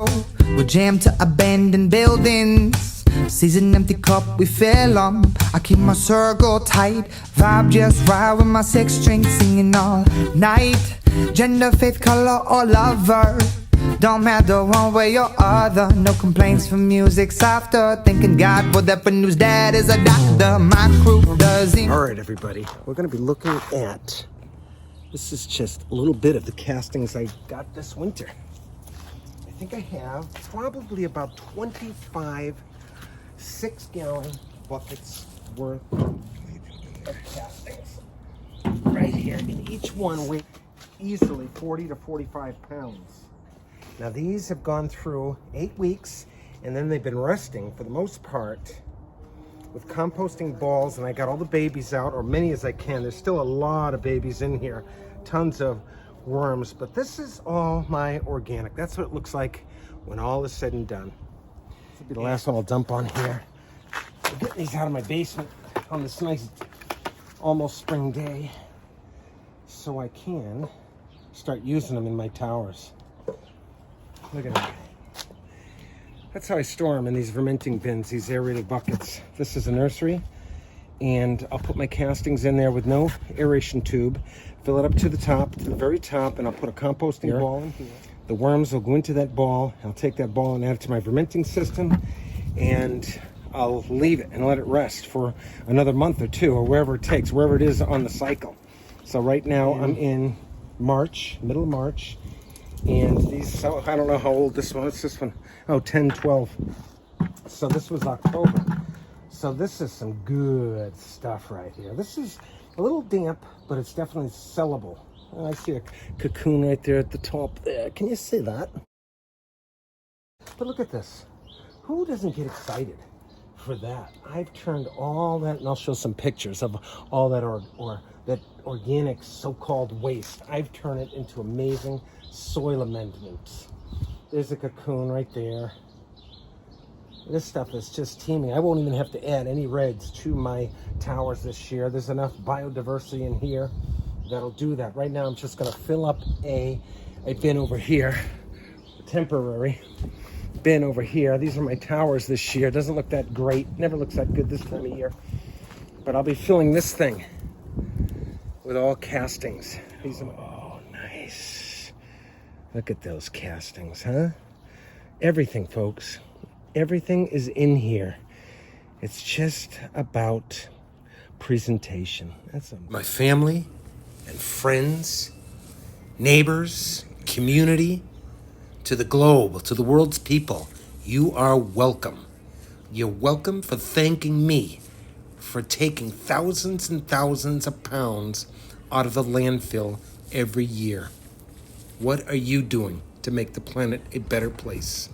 We're jammed to abandoned buildings. Sees an empty cup we fill 'em. I keep my circle tight, vibe just right with my six string singing all night. Gender, faith, color, or lover, don't matter one way or other. No complaints from music softer. Thanking God for that, for news dad is a doctor. My crew doesn't. All right, everybody, we're going to be looking at, this is just a little bit of the castings I got this winter. I think I have probably about 25 6-gallon buckets worth of castings right here, and each one weighs easily 40 to 45 pounds. Now these have gone through 8 weeks, and then they've been resting for the most part with composting balls, and I got all the babies out, or many as I can. There's still a lot of babies in here, tons of worms, but this is all my organic. That's what it looks like when all is said and done. This will be the last one I'll dump on here. I'm getting these out of my basement on this nice almost spring day so I can start using them in my towers. Look at that. That's how I store them in these Vernmenting bins, these aerated buckets. This is a nursery, and I'll put my castings in there with no aeration tube, fill it up to the top, to the very top, and I'll put a composting ball in here. The worms will go into that ball. I'll take that ball and add it to my Vernmenting system, and I'll leave it and let it rest for another month or two, or wherever it takes, wherever it is on the cycle. So right now I'm in March, middle of March, and these, so I don't know how old this one is. This one, oh, 10, 12. So this was October. So this is some good stuff right here. This is a little damp, but it's definitely sellable. I see a cocoon right there at the top there. Can you see that? But look at this. Who doesn't get excited for that? I've turned all that, and I'll show some pictures of all that that organic so-called waste. I've turned it into amazing soil amendments. There's a cocoon right there. This stuff is just teeming. I won't even have to add any reds to my towers this year. There's enough biodiversity in here that'll do that. Right now I'm just gonna fill up a bin over here, a temporary bin over here. These are my towers this year. Doesn't look that great, never looks that good this time of year, but I'll be filling this thing with all castings. These are oh, nice. Look at those castings, huh? Everything, folks, everything is in here. It's just about presentation. That's my family and friends, neighbors, community, to the globe, to the world's people. You are welcome. You're welcome for thanking me for taking thousands and thousands of pounds out of the landfill every year. What are you doing to make the planet a better place?